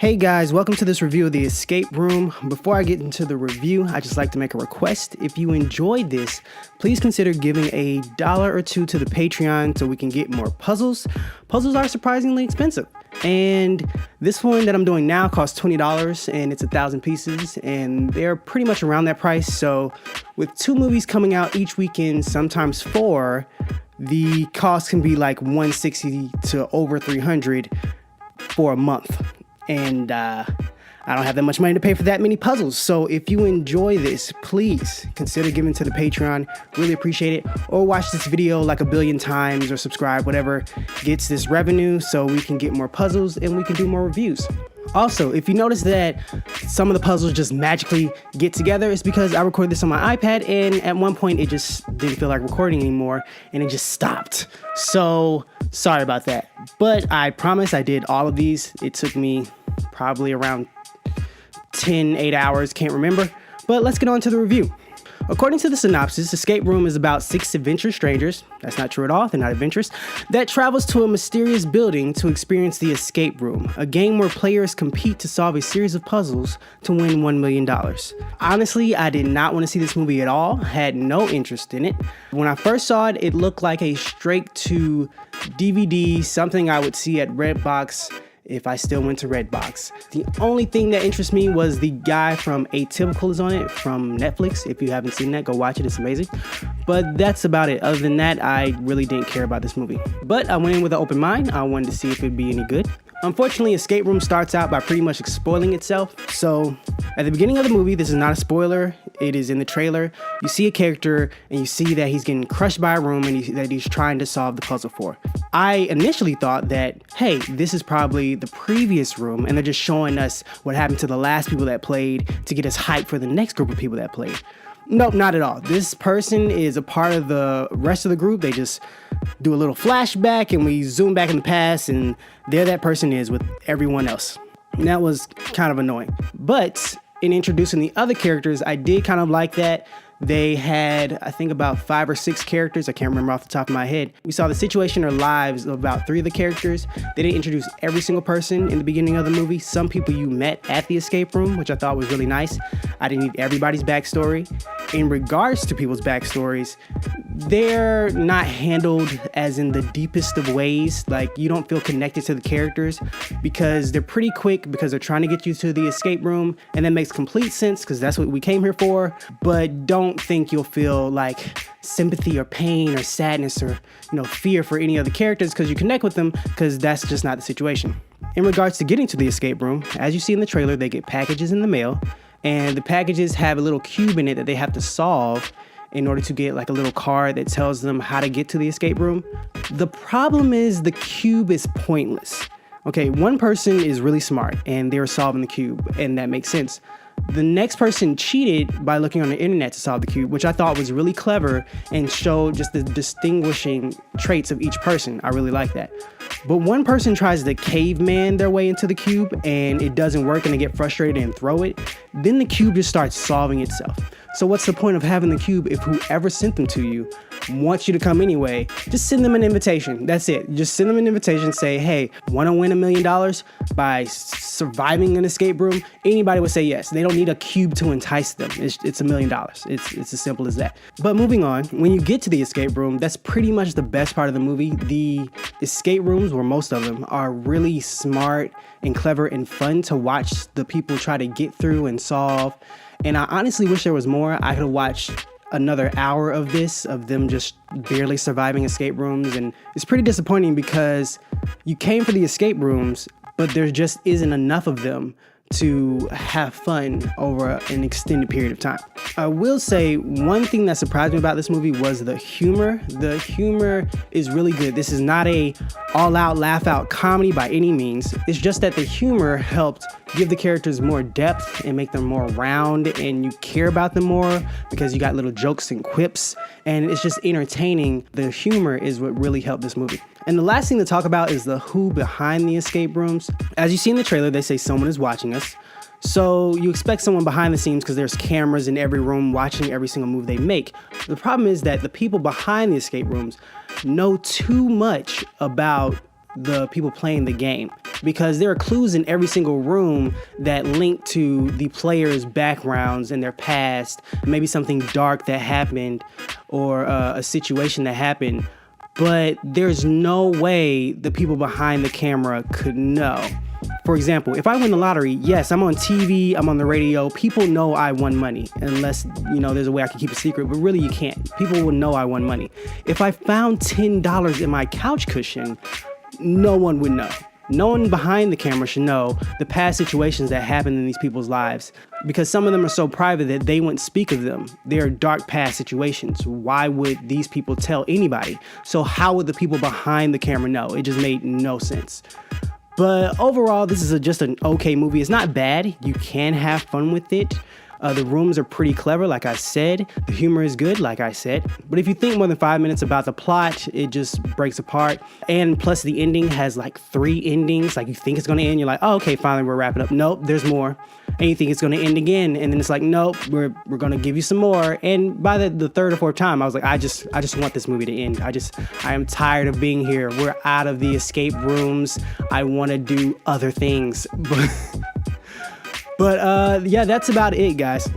Hey guys, welcome to this review of The Escape Room. Before I get into the review, I'd just like to make a request. If you enjoyed this, please consider giving $1 or $2 to the Patreon so we can get more puzzles. Puzzles are surprisingly expensive. And this one that I'm doing now costs $20 and it's 1,000 pieces and they're pretty much around that price. So with 2 movies coming out each weekend, sometimes 4, the cost can be like $160 to over $300 for a month. And I don't have that much money to pay for that many puzzles. So if you enjoy this, please consider giving to the Patreon. Really appreciate it. Or watch this video like 1 billion times or subscribe, whatever gets this revenue so we can get more puzzles and we can do more reviews. Also, if you notice that some of the puzzles just magically get together, it's because I recorded this on my iPad and at one point it just didn't feel like recording anymore and it just stopped. So sorry about that. But I promise I did all of these. It took me probably around 8 hours, can't remember. But let's get on to the review. According to the synopsis, Escape Room is about 6 adventurous strangers, that's not true at all, they're not adventurous, that travels to a mysterious building to experience the Escape Room, a game where players compete to solve a series of puzzles to win $1 million. Honestly, I did not want to see this movie at all, had no interest in it. When I first saw it, it looked like a straight to DVD, something I would see at Redbox if I still went to Redbox. The only thing that interests me was the guy from Atypical is on it from Netflix. If you haven't seen that, go watch it, it's amazing. But that's about it. Other than that, I really didn't care about this movie. But I went in with an open mind. I wanted to see if it'd be any good. Unfortunately, Escape Room starts out by pretty much spoiling itself. So at the beginning of the movie, this is not a spoiler, it is in the trailer. You see a character and you see that he's getting crushed by a room and that he's trying to solve the puzzle for. I initially thought that, hey, this is probably the previous room and they're just showing us what happened to the last people that played to get us hyped for the next group of people that played. Nope, not at all. This person is a part of the rest of the group. They just do a little flashback and we zoom back in the past and there that person is with everyone else. And that was kind of annoying. But in introducing the other characters, I did kind of like that. They had, I think, about 5 or 6 characters. I can't remember off the top of my head. We saw the situation or lives of about 3 of the characters. They didn't introduce every single person in the beginning of the movie. Some people you met at the escape room, which I thought was really nice. I didn't need everybody's backstory. In regards to people's backstories, they're not handled as in the deepest of ways. Like, you don't feel connected to the characters because they're pretty quick because they're trying to get you to the escape room, and that makes complete sense because that's what we came here for. But don't think you'll feel like sympathy or pain or sadness or fear for any of the characters because you connect with them, because that's just not the situation. In regards to getting to the escape room, as you see in the trailer, they get packages in the mail, and the packages have a little cube in it that they have to solve in order to get like a little card that tells them how to get to the escape room. The problem is the cube is pointless. Okay, one person is really smart and they're solving the cube, and that makes sense. The next person cheated by looking on the internet to solve the cube, which I thought was really clever and showed just the distinguishing traits of each person. I really like that. But one person tries to caveman their way into the cube and it doesn't work and they get frustrated and throw it. Then the cube just starts solving itself. So what's the point of having the cube if whoever sent them to you wants you to come anyway? Just send them an invitation. That's it. Just send them an invitation. Say, hey, want to win $1 million by surviving an escape room? Anybody would say yes. They don't need a cube to entice them. It's $1 million. It's as simple as that. But moving on, when you get to the escape room, that's pretty much the best part of the movie. The escape rooms, or most of them, are really smart and clever and fun to watch the people try to get through and solve. And I honestly wish there was more. I could have watched another hour of this, of them just barely surviving escape rooms. And it's pretty disappointing because you came for the escape rooms, but there just isn't enough of them to have fun over an extended period of time. I will say one thing that surprised me about this movie was the humor. The humor is really good. This is not a all-out, laugh-out comedy by any means. It's just that the humor helped give the characters more depth and make them more round, and you care about them more because you got little jokes and quips, and it's just entertaining. The humor is what really helped this movie. And the last thing to talk about is the who behind the escape rooms. As you see in the trailer, they say someone is watching us. So you expect someone behind the scenes because there's cameras in every room watching every single move they make. The problem is that the people behind the escape rooms know too much about the people playing the game. because there are clues in every single room that link to the players' backgrounds and their past, maybe something dark that happened or a situation that happened. But there's no way the people behind the camera could know. For example, if I win the lottery, yes, I'm on TV, I'm on the radio. People know I won money, unless, there's a way I can keep it secret, but really you can't. People will know I won money. If I found $10 in my couch cushion, no one would know. No one behind the camera should know the past situations that happened in these people's lives, because some of them are so private that they wouldn't speak of them. They're dark past situations. Why would these people tell anybody? So how would the people behind the camera know? It just made no sense. But overall, this is just an okay movie. It's not bad. You can have fun with it. The rooms are pretty clever, like I said. The humor is good, like I said. But if you think more than 5 minutes about the plot, it just breaks apart. And plus the ending has like 3 endings. Like you think it's going to end. You're like, oh, okay, finally we're wrapping up. Nope, there's more. And you think it's going to end again. And then it's like, nope, we're going to give you some more. And by the third or fourth time, I was like, I just want this movie to end. I am tired of being here. We're out of the escape rooms. I want to do other things. But yeah, that's about it, guys.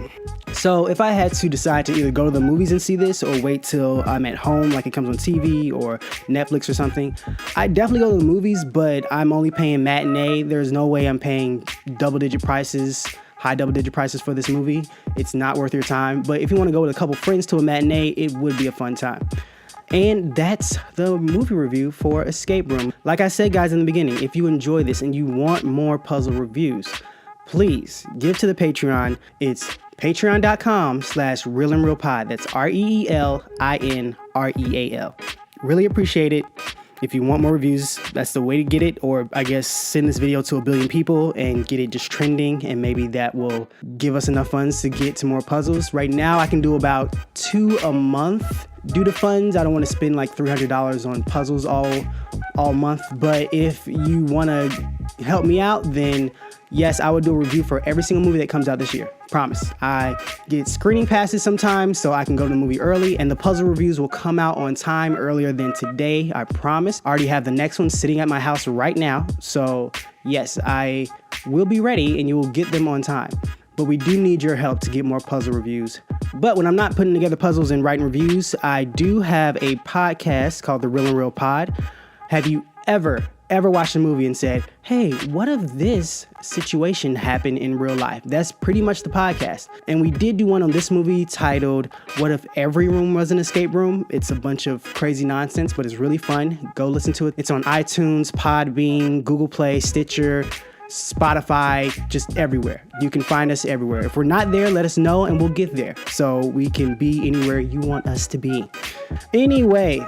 So if I had to decide to either go to the movies and see this or wait till I'm at home, like it comes on TV or Netflix or something, I'd definitely go to the movies, but I'm only paying matinee. There's no way I'm paying high double-digit prices for this movie. It's not worth your time. But if you want to go with a couple friends to a matinee, it would be a fun time. And that's the movie review for Escape Room. Like I said, guys, in the beginning, if you enjoy this and you want more puzzle reviews, please give to the Patreon. It's patreon.com/reelinrealpod. That's REELINREAL. Really appreciate it. If you want more reviews, that's the way to get it. Or I guess send this video to 1 billion people and get it just trending. And maybe that will give us enough funds to get to more puzzles. Right now, I can do about 2 a month due to funds. I don't want to spend like $300 on puzzles all month. But if you want to help me out, then yes, I would do a review for every single movie that comes out this year. Promise. I get screening passes sometimes so I can go to the movie early, and the puzzle reviews will come out on time earlier than today. I promise. I already have the next one sitting at my house right now. So yes, I will be ready and you will get them on time. But we do need your help to get more puzzle reviews. But when I'm not putting together puzzles and writing reviews, I do have a podcast called the Real and Real Pod. Have you ever watched a movie and said, hey, what if this situation happened in real life? That's pretty much the podcast. And we did do one on this movie titled, What If Every Room Was an Escape Room? It's a bunch of crazy nonsense, but it's really fun. Go listen to it. It's on iTunes, Podbean, Google Play, Stitcher, Spotify, just everywhere. You can find us everywhere. If we're not there, let us know and we'll get there so we can be anywhere you want us to be. Anyway,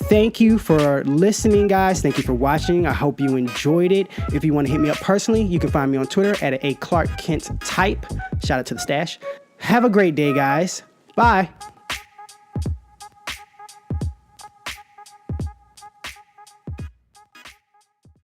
thank you for listening, guys. Thank you for watching. I hope you enjoyed it. If you want to hit me up personally, you can find me on Twitter at a Clark Kent type. Shout out to the stash. Have a great day, guys. Bye.